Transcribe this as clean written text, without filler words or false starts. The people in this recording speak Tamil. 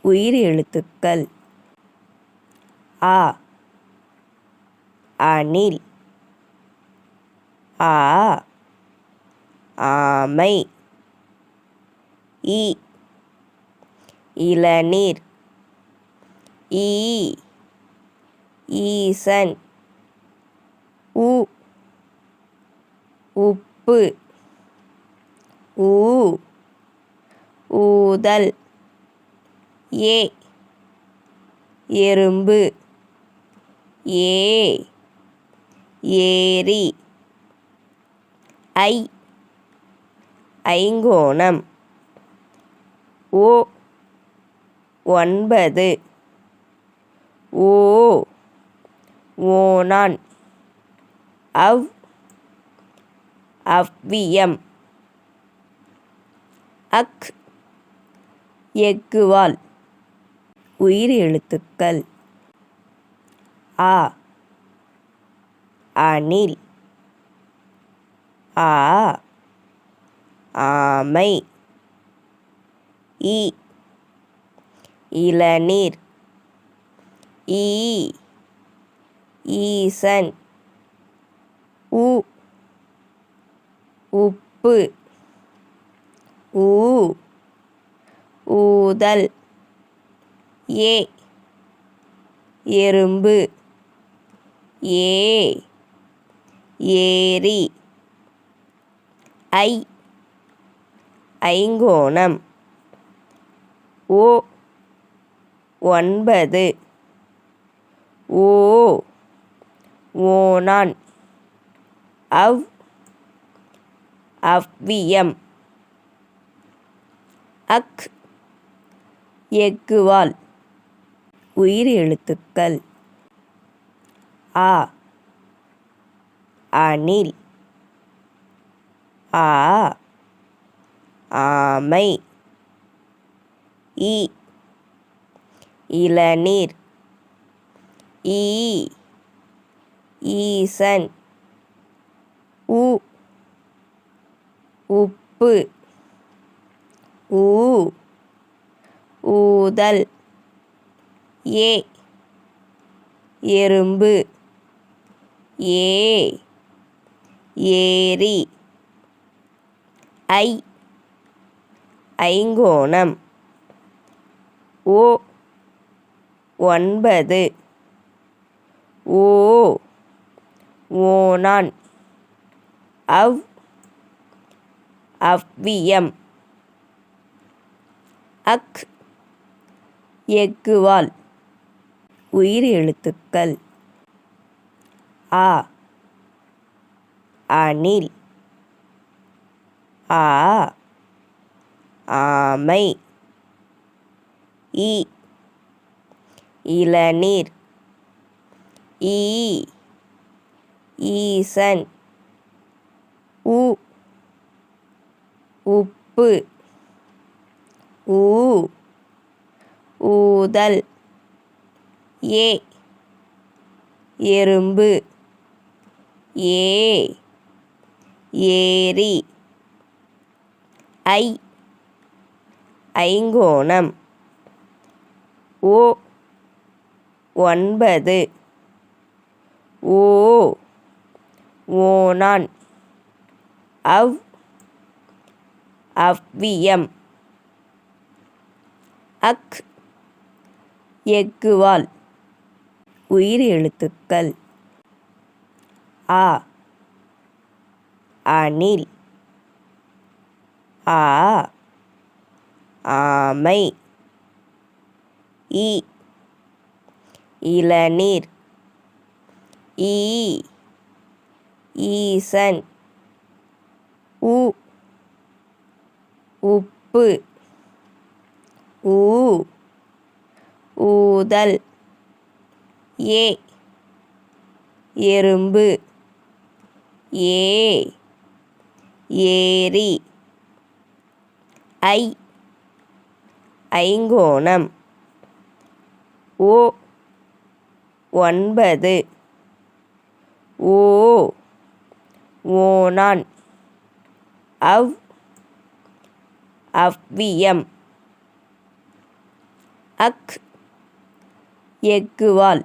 உயிர் எழுத்துக்கள் ஆ அணில், ஆ ஆமை, இ இளநீர், ஈ ஈசன், உ உப்பு, ஊ ஊதல், ஏ எறும்பு, ஏ ஏரி, ஐ ஐங்கோணம், ஓ 9, ஓ ஓணான், அவ் அவ்வியம், அக் எக்குவால். உயிர் எழுத்துக்கள் ஆ அணில், ஆ ஆமை, இ இளநீர், ஈ ஈசன், உ உப்பு, ஊ ஊதல், ஏ எறும்பு, ஏ ஏரி, ஐ ஐங்கோணம், ஓ 9, ஓ ஓணான், அவ் அவ்வியம், அக் எக்குவால். உயிர் எழுத்துக்கள் ஆ அணில், ஆ ஆமை, இ இளநீர், ஈ ஈசன், உ உப்பு, ஊ ஊதல், ஏ எறும்பு, ஏ ஏரி, ஐ ஐங்கோணம், ஓ 9, ஓ ஓணான், அவ் அவ்வியம், அக் எக்குவால். உயிர் எழுத்துக்கள் ஆ அணில், ஆ ஆமை, இ இளநீர், ஈ ஈசன், உ உப்பு, ஊ ஊதல், ஏ எறும்பு, ஏ ஏரி, ஐ ஐங்கோணம், ஓ 9, ஓ ஓணான், அவ் அவ்வியம், அக் எக்குவால். உயிர் எழுத்துக்கள் ஆ அணில், ஆ ஆமை, இ இளநீர், ஈ ஈசன், உ உப்பு, ஊ ஊதல், ஏ எறும்பு, ஏ ஏரி, ஐ ஐங்கோணம், ஓ 9, ஓ ஓணான், அவ் அவ்வியம், அக் எக்குவால்